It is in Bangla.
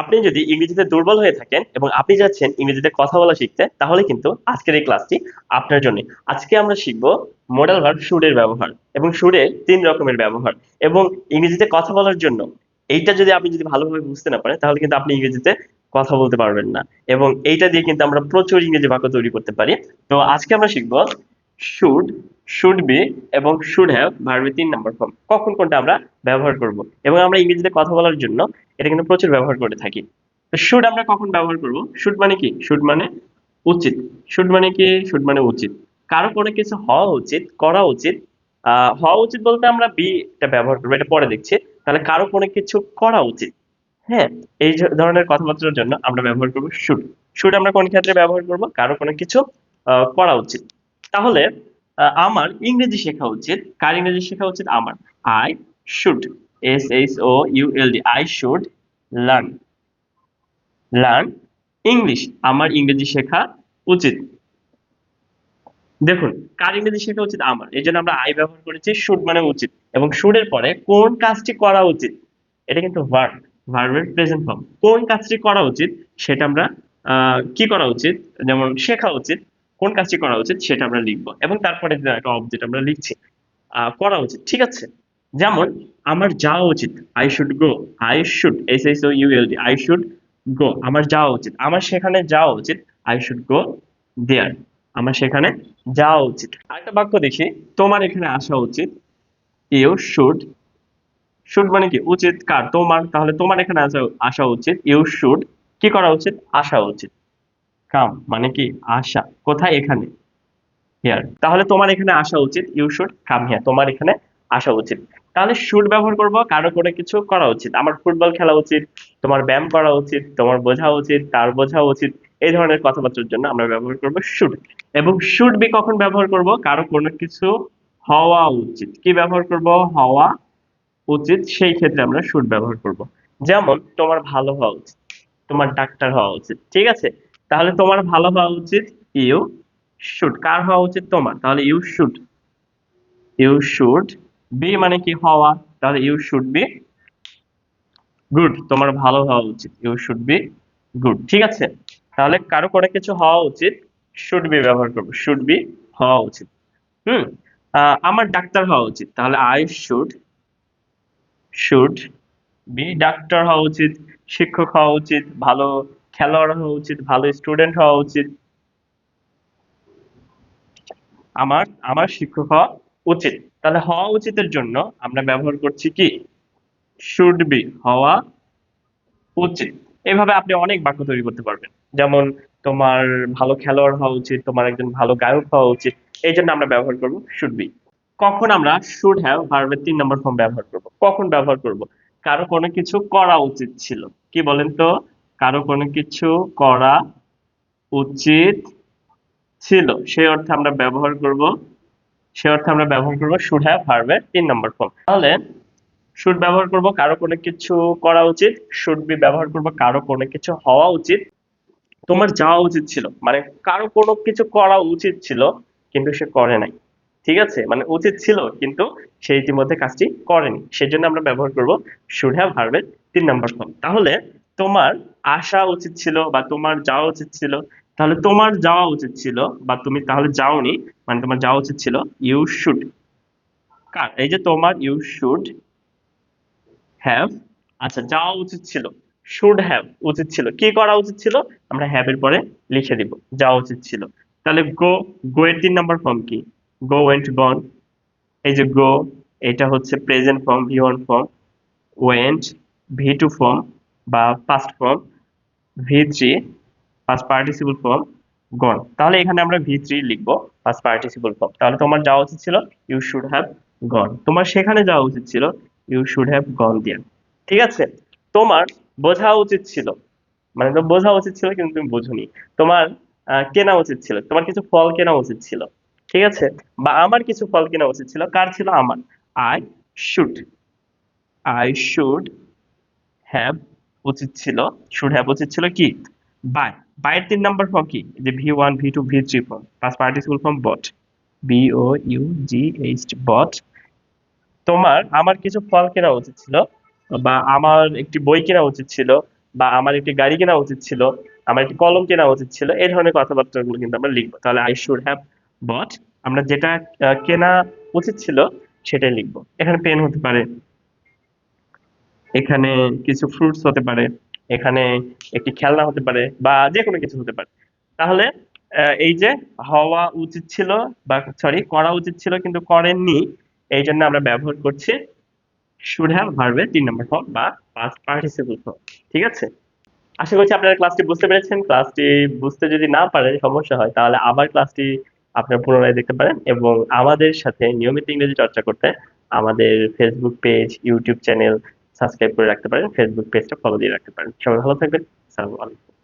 আপনি যদি ইংরেজিতে দুর্বল হয়ে থাকেন এবং আপনি যাচ্ছেন ইংরেজিতে কথা বলা শিখতে, তাহলে কিন্তু আজকের এই ক্লাসটি আপনার জন্য। আজকে আমরা শিখব মডাল ভার্ব শুড এর ব্যবহার এবং শুড এর 3 রকমের ব্যবহার এবং ইংরেজিতে কথা বলার জন্য এইটা যদি আপনি ভালোভাবে বুঝতে না পারেন, তাহলে কিন্তু আপনি ইংরেজিতে কথা বলতে পারবেন না। এবং এইটা দিয়ে কিন্তু আমরা প্রচুর ইংরেজি বাক্য তৈরি করতে পারি। তো আজকে আমরা শিখব শুড, শুড বি এবং শুড হ্যাভ ভার্বের 3 নম্বর ফর্ম, কখন কোনটা আমরা ব্যবহার করব। এবং আমরা ইংরেজিতে কথা বলার জন্য এটা কিন্তু প্রচুর ব্যবহার করে থাকি। তো শুড আমরা কখন ব্যবহার করব? শুড মানে কি? শুড মানে উচিত। শুড মানে কি? শুড মানে উচিত। কারো কোনো কিছু হওয়া উচিত, করা উচিত। হওয়া উচিত বলতে আমরা বি টা ব্যবহার করবো, এটা পরে দেখছি। তাহলে কারো কোনো কিছু করা উচিত, হ্যাঁ, এই ধরনের কথাবার্তার জন্য আমরা ব্যবহার করব শুড। শুড আমরা কোন ক্ষেত্রে ব্যবহার করব? কারো কোনো কিছু করা উচিত। তাহলে আমার ইংরেজি শেখা উচিত। কার ইংরেজি শেখা উচিত? আমার। I should, SHOULD, I should learn, learn English. আমার ইংরেজি শেখা উচিত। দেখুন, কার ইংরেজি শেখা উচিত? আমার। এই জন্য আমরা আই ব্যবহার করেছি। শুড মানে উচিত এবং শুড এর পরে কোন কাজটি করা উচিত, এটা কিন্তু ভার্ব, ভার্বের প্রেজেন্ট ফর্ম। কোন কাজটি করা উচিত সেটা আমরা কি করা উচিত, যেমন শেখা উচিত, কোন কাজটি করা উচিত সেটা আমরা লিখবো এবং তারপরে যে একটা অবজেক্ট আমরা লিখছি করা উচিত, ঠিক আছে? যেমন আমার যাওয়া উচিত, I should go. I should, SHOULD, I should go, আমার যাওয়া উচিত। আমার সেখানে যাওয়া উচিত, আই শুড গো দেয়ার, আমার সেখানে যাওয়া উচিত। আরেকটা বাক্য দেখি, তোমার এখানে আসা উচিত, ইউ শুড। শুড মানে কি? উচিত। কার? তোমার। তাহলে তোমার এখানে আসা আসা উচিত, ইউ শুড কি করা উচিত? আসা উচিত। কাম মানে কি? আসা। কোথায়? এখানে, হিয়ার। তাহলে তোমার এখানে আসা উচিত, ইউ শুড কাম হিয়ার, তোমার এখানে আসা উচিত। তাহলে শুড ব্যবহার করব কারো কোনো কিছু করা উচিত। আমার ফুটবল খেলা উচিত, তোমার ব্যায়াম করা উচিত, তোমার বোঝা উচিত, তার বোঝা উচিত। এই ধরনের কথাবার্তার জন্য আমরা ব্যবহার করব শুড। এবং শুড বি কখন ব্যবহার করব? কারো কোনো কিছু হওয়া উচিত। কি ব্যবহার করব? হওয়া উচিত, সেই ক্ষেত্রে আমরা শুড ব্যবহার করব। যেমন তোমার ভালো হওয়া উচিত, তোমার ডাক্তার হওয়া উচিত, ঠিক আছে? তাহলে তোমার ভালো হওয়া উচিত, ইউ শুড। কার হওয়া উচিত? তোমার। তাহলে you should, you should be মানে কি? হওয়া। তাহলে ইউ শুড বি গুড, তোমার ভালো হওয়া উচিত, ইউ শুড বি গুড, ঠিক আছে? তাহলে কারো কোনো কিছু হওয়া উচিত, শুড বি ব্যবহার করবো, শুড বি হওয়া উচিত। হুম। আমার ডাক্তার হওয়া উচিত, তাহলে I should, should be doctor হওয়া উচিত, শিক্ষক হওয়া উচিত, ভালো খেলোয়াড় হওয়া উচিত, ভালো স্টুডেন্ট হওয়া উচিত। আমার আমার শিক্ষক হওয়া উচিত। তাহলে হওয়া উচিতের জন্য আমরা ব্যবহার করছি কি? শুড বি, হওয়া উচিত। এভাবে আপনি অনেক বাক্য তৈরি করতে পারবেন। যেমন তোমার ভালো খেলোয়াড় হওয়া উচিত, তোমার একজন ভালো গায়ক হওয়া উচিত। এই জন্য আমরা ব্যবহার করব শুড বি। কখন আমরা শুড হ্যাভ ভার্বের 3 নম্বর ফর্ম ব্যবহার করব? কখন ব্যবহার করব? কারো কোনো কিছু করা উচিত ছিল। কি বলেন তো? কারো কোনো কিছু করা উচিত ছিল, সেই অর্থে আমরা ব্যবহার করব, সে অর্থে আমরা ব্যবহার করব শুড হ্যাভ ভার্বের 3 নম্বর ফর্ম। তাহলে শুড ব্যবহার করব কারো কোনো কিছু করা উচিত, শুড বি ব্যবহার করব কারো কোনো কিছু হওয়া উচিত, তোমার যাওয়া উচিত ছিল মানে কারো কোনো কিছু করা উচিত ছিল কিন্তু সে করে নাই, ঠিক আছে? মানে উচিত ছিল কিন্তু সে ইতিমধ্যে কাজটি করেনি, সেজন্য আমরা ব্যবহার করব শুড হ্যাভ ভার্বের 3 নম্বর ফর্ম। তাহলে তোমার আসা উচিত ছিল বা তোমার যাওয়া উচিত ছিল, তাহলে তোমার যাওয়া উচিত ছিল বা তুমি তাহলে যাওনি, মানে তোমার যাওয়া উচিত ছিল, ইউ শুড। কার? এই যে তোমার, ইউ শুড হ্যাভ, আচ্ছা যাওয়া উচিত ছিল, শুড হ্যাভ উচিত ছিল, কি করা উচিত ছিল? আমরা হ্যাভ এর পরে লিখে দিব, যাওয়া উচিত ছিল। তাহলে গো, গো এর 3 নম্বর ফর্ম কি? Go went gone. এই যে গো, এটা হচ্ছে present form, V one form. Went V two form বা পাস্ট ফর্ম। ভি3 পাস্ট পার্টিসিপল ফর্ম। গন, তাহলে এখানে আমরা ভি3 লিখবো, পাস্ট পার্টিসিপল ফর্ম। তাহলে তোমার যাওয়া উচিত ছিল, ইউ শুড হ্যাভ গন। তোমার সেখানে যাওয়া উচিত ছিল, ইউ শুড হ্যাভ গন দেয়ার, ঠিক আছে? তোমার বোঝা উচিত ছিল, মানে তো বোঝা উচিত ছিল কিন্তু তুমি বোঝোনি। তোমার কেনা উচিত ছিল, তোমার কিছু ফল কেনা উচিত ছিল, ঠিক আছে? বা আমার কিছু ফল কেনা উচিত ছিল, কার ছিল? আমার। I should, I should have উচিত ছিল, শুড হ্যাভ উচিত ছিল কি? বাই। বাইয়ের 3 নম্বর ফর্ম কি? যে ভি1 ভি2 ভি3 form, past participle form bought, BOUGH bought. তোমার আমার কিছু ফল কেনা উচিত ছিল বা আমার একটি বই কেনা উচিত ছিল বা আমার একটি গাড়ি কেনা উচিত ছিল, আমার একটি কলম কেনা উচিত ছিল, এই ধরনের কথাবার্তাগুলো কিন্তু আমরা লিখবো। তাহলে আই শুড হ্যাভ বট, আমরা যেটা কেনা উচিত ছিল সেটাই লিখবো। এখানে পেন হতে পারে, এখানে কিছু ফ্রুটস হতে পারে, এখানে একটি খেলনা হতে পারে, বা যে কোনো কিছু হতে পারে। তাহলে এই যে হওয়া উচিত ছিল, বা সরি করা উচিত ছিল কিন্তু করেননি, এই জন্য আমরা ব্যবহার করছি শুড হ্যাভ ভার্বের 3 নম্বর ফর্ম বা পাস্ট পার্টিসিপল ফর্ম। ঠিক আছে? আশা করছি আপনারা ক্লাসটি বুঝতে পেরেছেন। ক্লাসটি বুঝতে যদি না পারেন, সমস্যা হয়, তাহলে আবার ক্লাসটি আপনারা পুনরায় দেখতে পারেন, এবং আমাদের সাথে নিয়মিত ইংরেজি চর্চা করতে আমাদের Facebook page, YouTube channel subscribe করে রাখতে পারেন, ফেসবুক পেজটা ফলো দিয়ে রাখতে পারেন। সবাই ভালো থাকবেন। আসসালামু আলাইকুম।